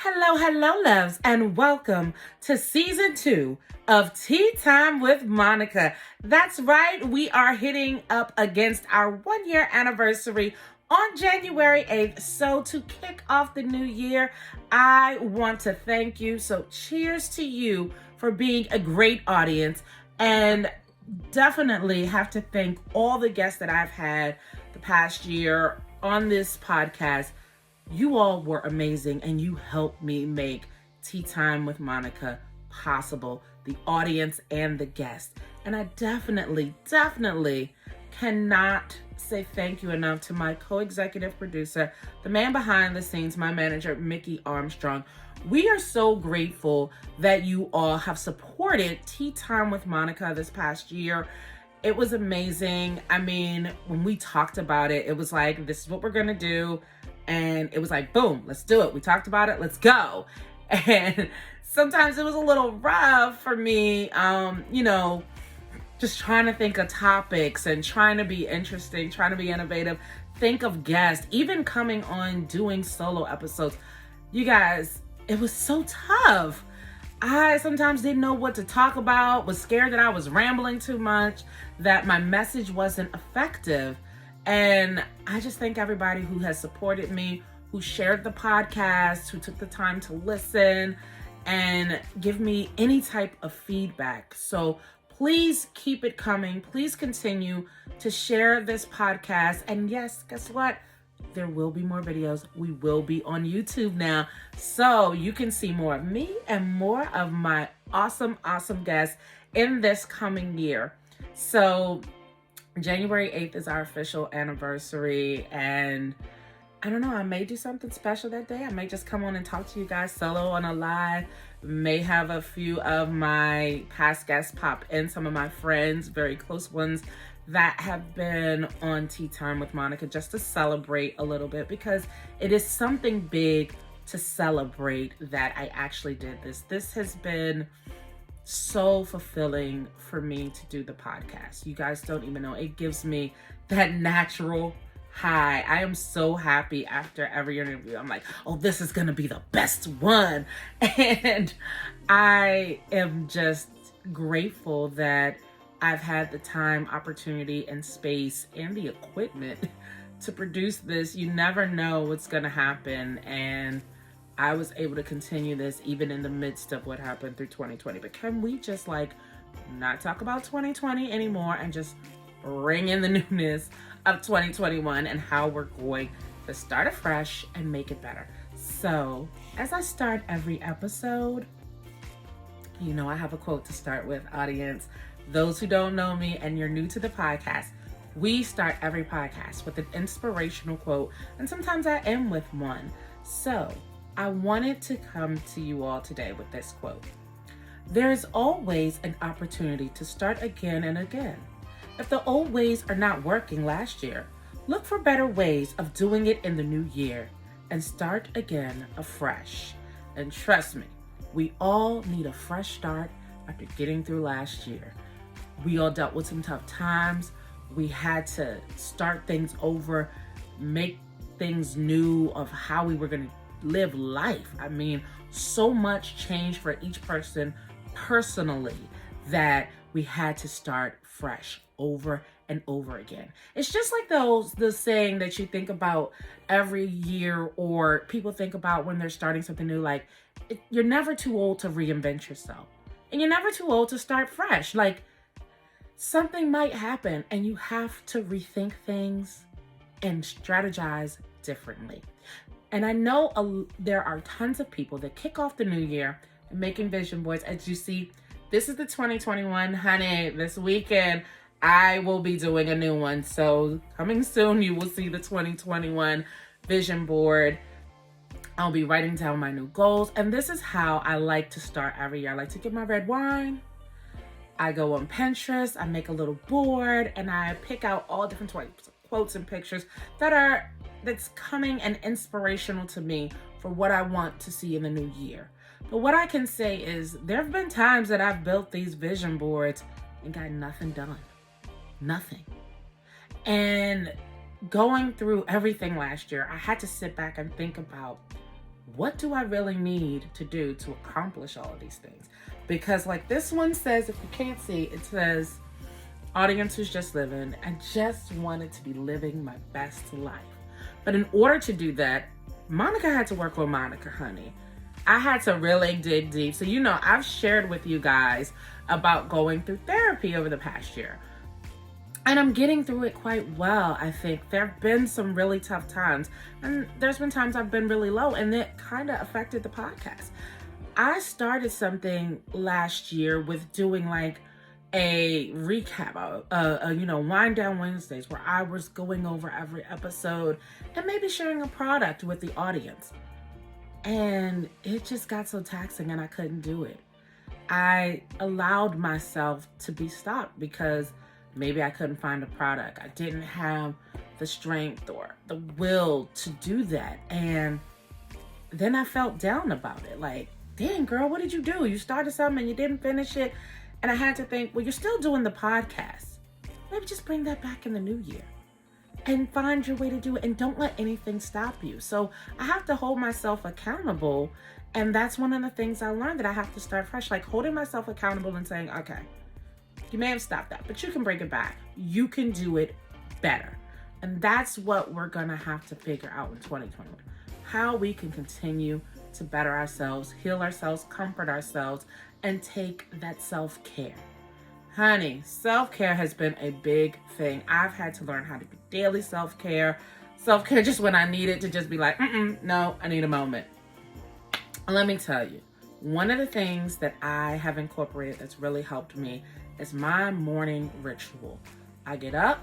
Hello, hello, loves, and welcome to season 2 of Tea Time with Monica. That's right, we are hitting up against our 1 year anniversary on January 8th. So, to kick off the new year, I want to thank you. So, cheers to you for being a great audience, and definitely have to thank all the guests that I've had the past year on this podcast. You all were amazing and you helped me make Tea Time with Monica possible, the audience and the guests. And I definitely cannot say thank you enough to my co-executive producer, the man behind the scenes, my manager, Mickey Armstrong. We are so grateful that you all have supported Tea Time with Monica this past year. It was amazing. I mean, when we talked about it, it was like, this is what we're going to do. And it was like, boom, let's do it. We talked about it, let's go. And sometimes it was a little rough for me, just trying to think of topics and trying to be interesting, trying to be innovative, think of guests, even coming on doing solo episodes. You guys, it was so tough. I sometimes didn't know what to talk about, was scared that I was rambling too much, that my message wasn't effective. And I just thank everybody who has supported me, who shared the podcast, who took the time to listen and give me any type of feedback. So please keep it coming. Please continue to share this podcast. And yes, guess what? There will be more videos. We will be on YouTube now. So you can see more of me and more of my awesome guests in this coming year. So January 8th is our official anniversary, and I don't know, I may do something special that day. I may just come on and talk to you guys solo on a live. May have a few of my past guests pop in, some of my friends, very close ones that have been on Tea Time with Monica, just to celebrate a little bit, because it is something big to celebrate that I actually did this. This has been so fulfilling for me to do the podcast. You guys don't even know. It gives me that natural high. I am so happy after every interview. I'm like, oh, this is going to be the best one. And I am just grateful that I've had the time, opportunity, and space and the equipment to produce this. You never know what's going to happen. And I was able to continue this even in the midst of what happened through 2020. But can we just not talk about 2020 anymore and just bring in the newness of 2021 and how we're going to start afresh and make it better? So as I start every episode, I have a quote to start with, audience. Those who don't know me and you're new to the podcast, we start every podcast with an inspirational quote, and sometimes I end with one. So I wanted to come to you all today with this quote. There is always an opportunity to start again and again. If the old ways are not working last year, look for better ways of doing it in the new year and start again afresh. And trust me, we all need a fresh start after getting through last year. We all dealt with some tough times. We had to start things over, make things new of how we were going to live life. I mean, so much change for each person personally that we had to start fresh over and over again. It's just like the saying that you think about every year, or people think about when they're starting something new, like you're never too old to reinvent yourself, and you're never too old to start fresh. Like, something might happen and you have to rethink things and strategize differently. And I know there are tons of people that kick off the new year and making vision boards. As you see, this is the 2021, honey. This weekend, I will be doing a new one. So coming soon, you will see the 2021 vision board. I'll be writing down my new goals. And this is how I like to start every year. I like to get my red wine. I go on Pinterest, I make a little board, and I pick out all different quotes and pictures that's coming and inspirational to me for what I want to see in the new year. But what I can say is there have been times that I've built these vision boards and got nothing done. Nothing. And going through everything last year, I had to sit back and think about what do I really need to do to accomplish all of these things? Because like this one says, if you can't see, it says, audience who's just living, I just wanted to be living my best life. But in order to do that, Monica had to work on Monica, honey. I had to really dig deep. So, I've shared with you guys about going through therapy over the past year. And I'm getting through it quite well, I think. There have been some really tough times. And there's been times I've been really low, and it kind of affected the podcast. I started something last year with doing like a recap, wind down Wednesdays, where I was going over every episode and maybe sharing a product with the audience. And it just got so taxing and I couldn't do it. I allowed myself to be stopped because maybe I couldn't find a product. I didn't have the strength or the will to do that. And then I felt down about it. Like, dang, girl, what did you do? You started something and you didn't finish it. And I had to think, well, you're still doing the podcast. Maybe just bring that back in the new year and find your way to do it. And don't let anything stop you. So I have to hold myself accountable. And that's one of the things I learned, that I have to start fresh, like holding myself accountable and saying, okay, you may have stopped that, but you can bring it back. You can do it better. And that's what we're going to have to figure out in 2021. How we can continue to better ourselves, heal ourselves, comfort ourselves, and take that self-care. Honey, self-care has been a big thing. I've had to learn how to do daily self-care. Self-care just when I need it to just be like, no, I need a moment. Let me tell you, one of the things that I have incorporated that's really helped me is my morning ritual. I get up,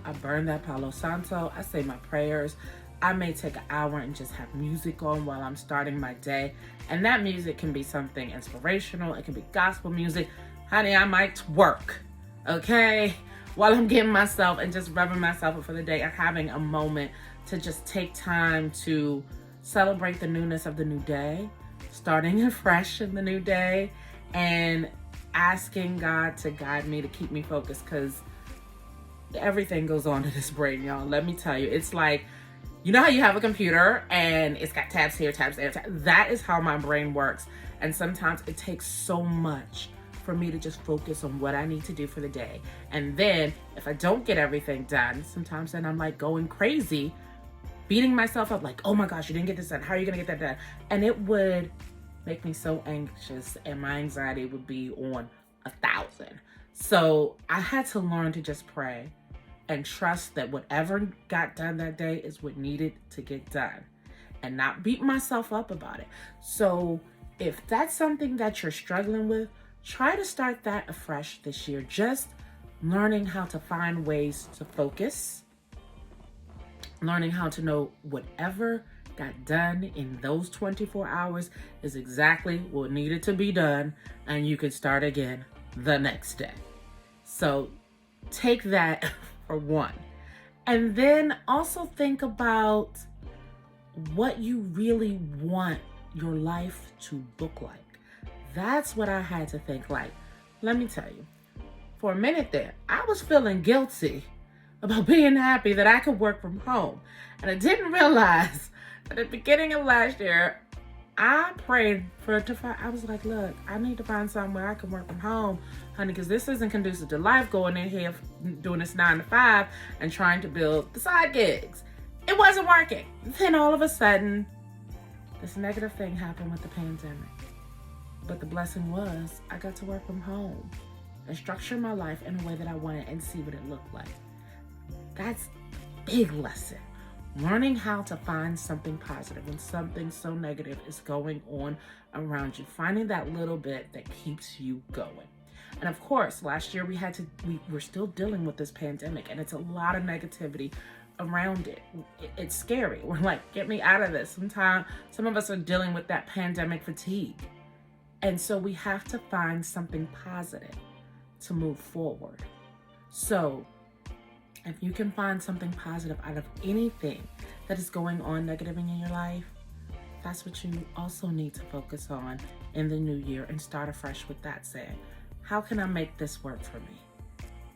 I burn that Palo Santo, I say my prayers. I may take an hour and just have music on while I'm starting my day. And that music can be something inspirational. It can be gospel music. Honey, I might work, okay? While I'm getting myself and just revving myself up for the day and having a moment to just take time to celebrate the newness of the new day, starting afresh in the new day, and asking God to guide me, to keep me focused, because everything goes on to this brain, y'all. Let me tell you, it's like, you know how you have a computer and it's got tabs here, tabs there, that is how my brain works. And sometimes it takes so much for me to just focus on what I need to do for the day. And then if I don't get everything done, sometimes then I'm like going crazy, beating myself up like, oh my gosh, you didn't get this done. How are you gonna get that done? And it would make me so anxious, and my anxiety would be on 1,000. So I had to learn to just pray and trust that whatever got done that day is what needed to get done, and not beat myself up about it. So if that's something that you're struggling with, try to start that afresh this year. Just learning how to find ways to focus, learning how to know whatever got done in those 24 hours is exactly what needed to be done, and you can start again the next day. So take that for one. And then also think about what you really want your life to look like. That's what I had to think. Like, let me tell you, for a minute there, I was feeling guilty about being happy that I could work from home. And I didn't realize that at the beginning of last year, I prayed I was like, look, I need to find something where I can work from home, honey, because this isn't conducive to life, going in here doing this 9 to 5 and trying to build the side gigs. It wasn't working. Then all of a sudden, this negative thing happened with the pandemic. But the blessing was I got to work from home and structure my life in a way that I wanted and see what it looked like. That's a big lesson. Learning how to find something positive when something so negative is going on around you. Finding that little bit that keeps you going. And of course, last year we're still dealing with this pandemic, and it's a lot of negativity around it. It's scary. We're like, get me out of this. Sometimes some of us are dealing with that pandemic fatigue. And so we have to find something positive to move forward. So if you can find something positive out of anything that is going on negative in your life, that's what you also need to focus on in the new year, and start afresh with that, saying, how can I make this work for me?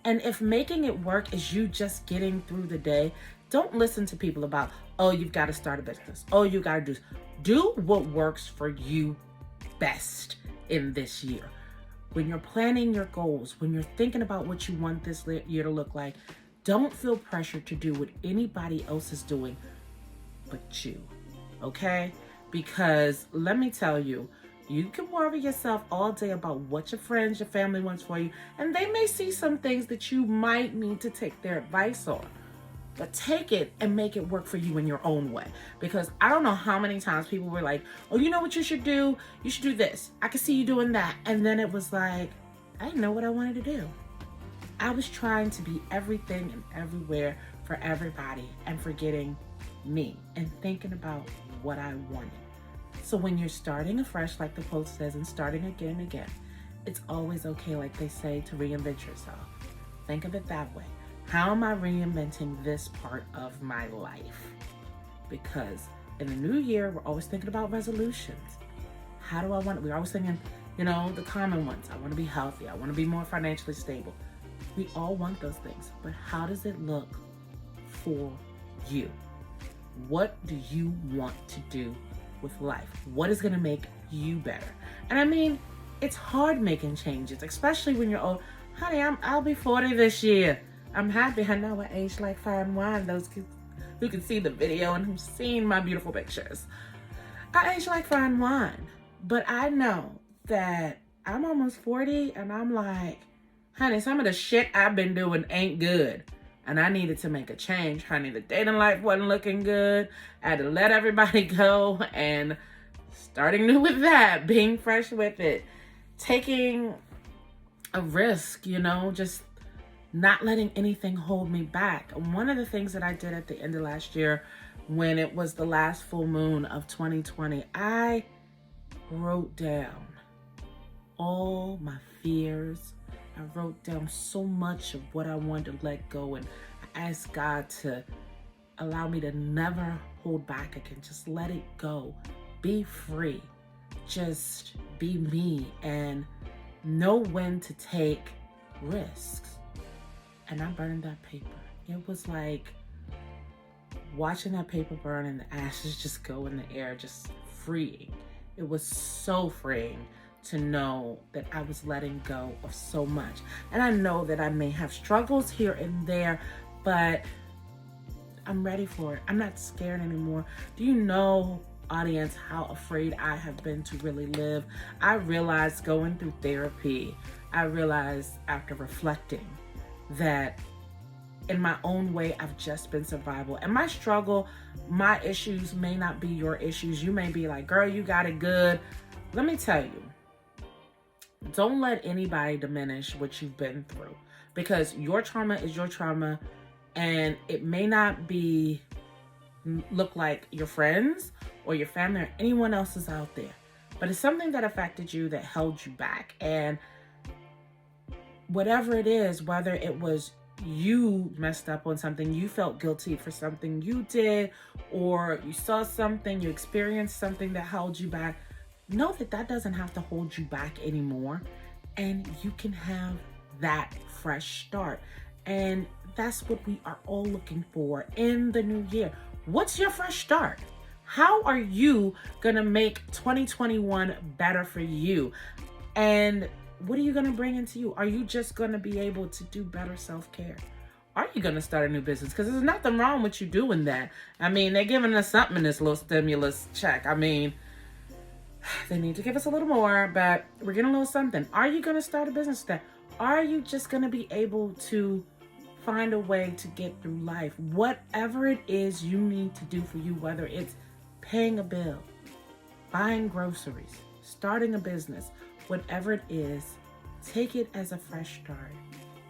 And if making it work is you just getting through the day, don't listen to people about, oh, you've got to start a business. Oh, you got to do. Do what works for you best in this year. When you're planning your goals, when you're thinking about what you want this year to look like, don't feel pressured to do what anybody else is doing but you, okay? Because let me tell you, you can worry yourself all day about what your friends, your family wants for you, and they may see some things that you might need to take their advice on. But take it and make it work for you in your own way. Because I don't know how many times people were like, oh, you know what you should do? You should do this. I can see you doing that. And then it was like, I didn't know what I wanted to do. I was trying to be everything and everywhere for everybody and forgetting me and thinking about what I wanted. So when you're starting afresh, like the post says, and starting again and again, it's always okay, like they say, to reinvent yourself. Think of it that way. How am I reinventing this part of my life? Because in the new year, we're always thinking about resolutions. How do I want it? We're always thinking, the common ones. I want to be healthy. I want to be more financially stable. We all want those things. But how does it look for you? What do you want to do with life? What is going to make you better? And I mean, it's hard making changes, especially when you're old. Honey, I'll be 40 this year. I'm happy. I know I age like fine wine. Those kids who can see the video and who've seen my beautiful pictures. I age like fine wine. But I know that I'm almost 40 and I'm like, honey, some of the shit I've been doing ain't good. And I needed to make a change, honey. The dating life wasn't looking good. I had to let everybody go and starting new with that, being fresh with it, taking a risk, just not letting anything hold me back. One of the things that I did at the end of last year, when it was the last full moon of 2020, I wrote down all my fears. I wrote down so much of what I wanted to let go, and I asked God to allow me to never hold back again. Just let it go. Be free. Just be me and know when to take risks. And I burned that paper. It was like watching that paper burn and the ashes just go in the air, just freeing. It was so freeing to know that I was letting go of so much. And I know that I may have struggles here and there, but I'm ready for it. I'm not scared anymore. Do you know, audience, how afraid I have been to really live? I realized going through therapy, I realized after reflecting that in my own way, I've just been survival. And my struggle, my issues may not be your issues. You may be like, girl, you got it good. Let me tell you, don't let anybody diminish what you've been through, because your trauma is your trauma, and it may not look like your friends or your family or anyone else is out there, but it's something that affected you, that held you back. And whatever it is, whether it was you messed up on something, you felt guilty for something you did, or you saw something, you experienced something that held you back, know that that doesn't have to hold you back anymore, and you can have that fresh start. And that's what we are all looking for in the new year. What's your fresh start? How are you gonna make 2021 better for you? And what are you going to bring into you? Are you just going to be able to do better self-care? Are you going to start a new business? Because there's nothing wrong with you doing that. I mean, they're giving us something in this little stimulus check. I mean, they need to give us a little more, but we're getting a little something. Are you going to start a business then? Are you just going to be able to find a way to get through life? Whatever it is you need to do for you, whether it's paying a bill, buying groceries, starting a business, whatever it is, take it as a fresh start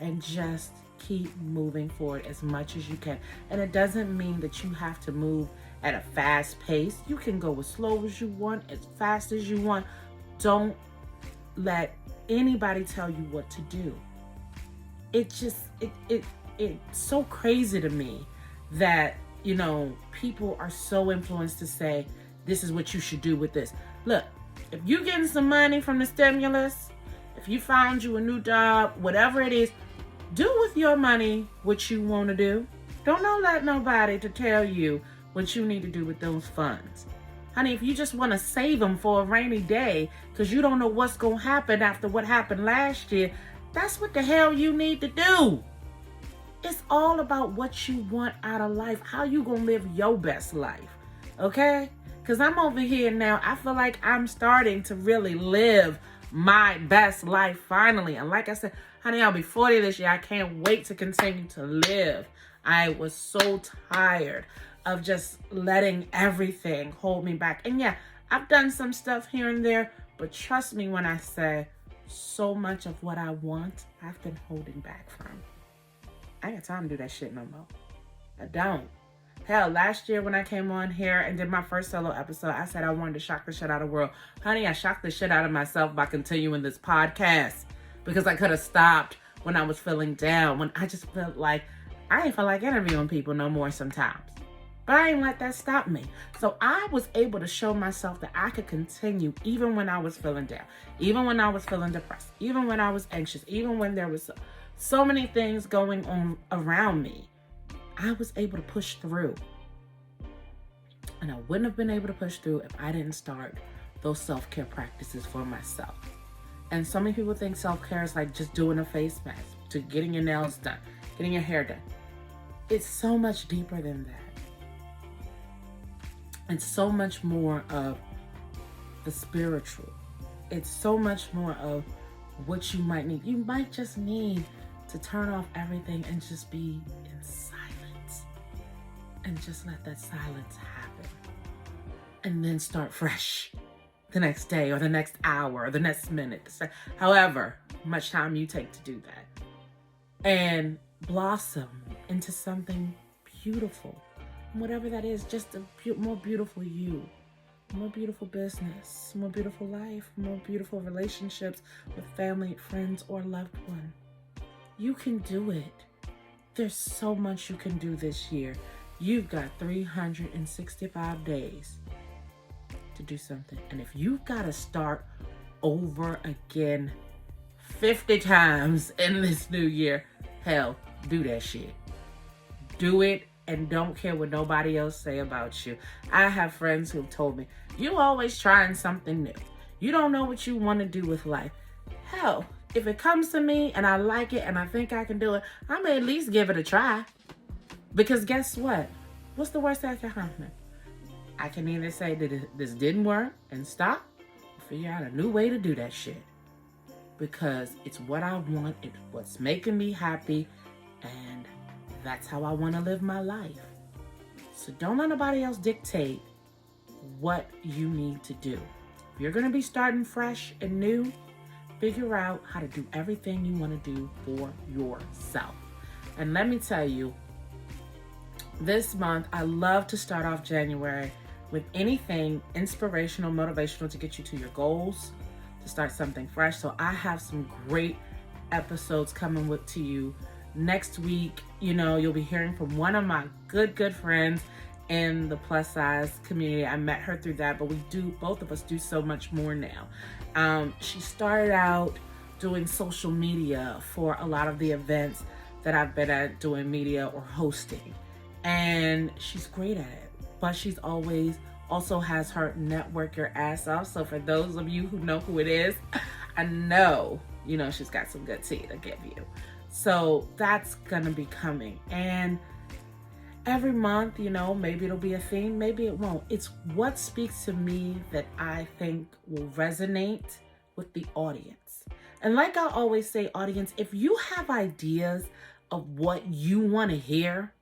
and just keep moving forward as much as you can. And it doesn't mean that you have to move at a fast pace. You can go as slow as you want, as fast as you want. Don't let anybody tell you what to do. It's so crazy to me that, people are so influenced to say, this is what you should do with this. Look, if you're getting some money from the stimulus, if you found you a new job, whatever it is, do with your money what you want to do. Don't let nobody to tell you what you need to do with those funds. Honey, if you just want to save them for a rainy day because you don't know what's going to happen after what happened last year, that's what the hell you need to do. It's all about what you want out of life, how you going to live your best life, okay? Because I'm over here now, I feel like I'm starting to really live my best life finally. And like I said, honey, I'll be 40 this year. I can't wait to continue to live. I was so tired of just letting everything hold me back. And yeah, I've done some stuff here and there, but trust me when I say so much of what I want, I've been holding back from. I ain't got time to do that shit no more. I don't. Hell, last year when I came on here and did my first solo episode, I said I wanted to shock the shit out of the world. Honey, I shocked the shit out of myself by continuing this podcast because I could have stopped when I was feeling down, when I just felt like I ain't feel like interviewing people no more sometimes. But I ain't let that stop me. So I was able to show myself that I could continue even when I was feeling down, even when I was feeling depressed, even when I was anxious, even when there was so many things going on around me. I was able to push through. And I wouldn't have been able to push through if I didn't start those self-care practices for myself. And so many people think self-care is like just doing a face mask, to getting your nails done, getting your hair done. It's so much deeper than that. It's so much more of the spiritual. It's so much more of what you might need. You might just need to turn off everything and just be in silence. And just let that silence happen. And then start fresh the next day or the next hour or the next minute. However much time you take to do that. And blossom into something beautiful. Whatever that is, just a more beautiful you. More beautiful business. More beautiful life. More beautiful relationships with family, friends, or loved one. You can do it. There's so much you can do this year. You've got 365 days to do something. And if you've got to start over again 50 times in this new year, hell, do that shit. Do it and don't care what nobody else say about you. I have friends who've told me, you always trying something new. You don't know what you want to do with life. Hell, if it comes to me and I like it and I think I can do it, I may at least give it a try. Because guess what? What's the worst that can happen? I can either say that this didn't work and stop, or figure out a new way to do that shit. Because it's what I want, it's what's making me happy, and that's how I want to live my life. So don't let nobody else dictate what you need to do. If you're going to be starting fresh and new, figure out how to do everything you want to do for yourself. And let me tell you, this month, I love to start off January with anything inspirational, motivational to get you to your goals, to start something fresh. So I have some great episodes coming to you next week. You know, you'll be hearing from one of my good friends in the plus size community. I met her through that, but both of us do so much more now. She started out doing social media for a lot of the events that I've been at, doing media or hosting. And she's great at it, but she's also has her network your ass off. So for those of you who know who it is, I know, she's got some good tea to give you. So that's gonna be coming. And every month, maybe it'll be a theme, maybe it won't. It's what speaks to me that I think will resonate with the audience. And like I always say, audience, if you have ideas of what you want to hear,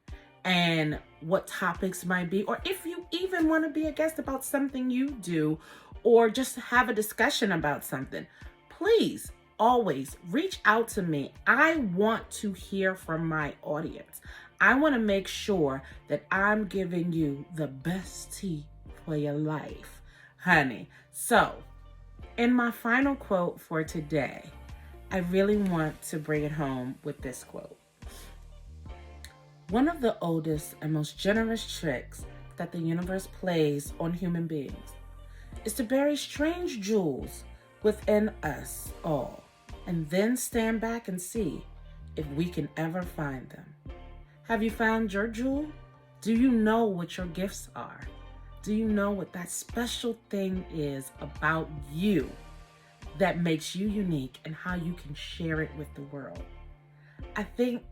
and what topics might be, or if you even want to be a guest about something you do, or just have a discussion about something, please always reach out to me. I want to hear from my audience. I want to make sure that I'm giving you the best tea for your life, honey. So, in my final quote for today, I really want to bring it home with this quote. One of the oldest and most generous tricks that the universe plays on human beings is to bury strange jewels within us all, and then stand back and see if we can ever find them. Have you found your jewel? Do you know what your gifts are? Do you know what that special thing is about you that makes you unique and how you can share it with the world? I think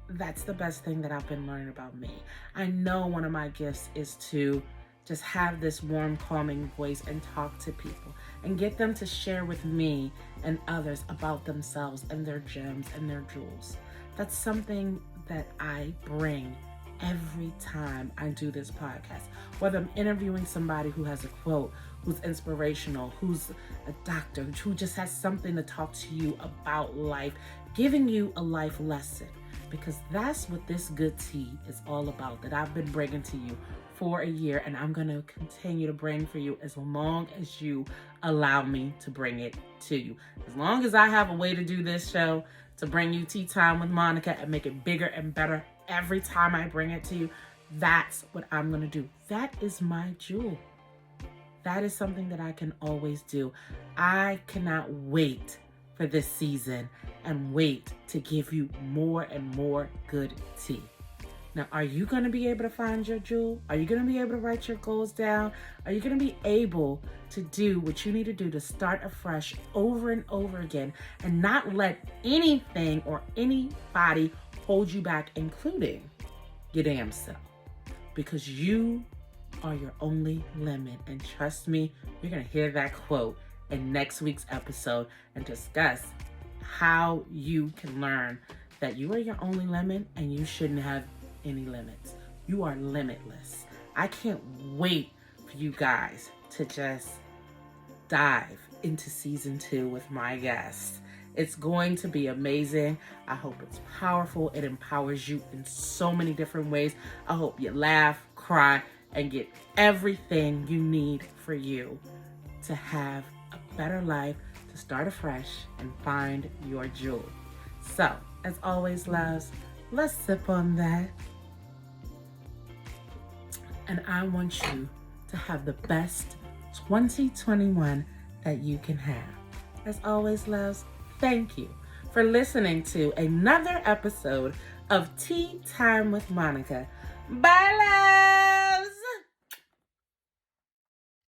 that's the best thing that I've been learning about me. I know one of my gifts is to just have this warm, calming voice and talk to people and get them to share with me and others about themselves and their gems and their jewels. That's something that I bring every time I do this podcast. Whether I'm interviewing somebody who has a quote, who's inspirational, who's a doctor, who just has something to talk to you about life, giving you a life lesson. Because that's what this good tea is all about, that I've been bringing to you for a year, and I'm going to continue to bring for you as long as you allow me to bring it to you. As long as I have a way to do this show, to bring you Tea Time with Monica and make it bigger and better every time I bring it to you, that's what I'm going to do. That is my jewel. That is something that I can always do. I cannot wait for this season and wait to give you more and more good tea. Now, are you going to be able to find your jewel? Are you going to be able to write your goals down? Are you going to be able to do what you need to do to start afresh over and over again and not let anything or anybody hold you back, including your damn self? Because you are your only limit. And trust me, you're going to hear that quote in next week's episode and discuss how you can learn that you are your only limit and you shouldn't have any limits. You are limitless. I can't wait for you guys to just dive into season 2 with my guests. It's going to be amazing. I hope it's powerful. It empowers you in so many different ways. I hope you laugh, cry, and get everything you need for you to have a better life, to start afresh and find your jewel. So, as always, loves, let's sip on that. And I want you to have the best 2021 that you can have. As always, loves, thank you for listening to another episode of Tea Time with Monica. Bye, love!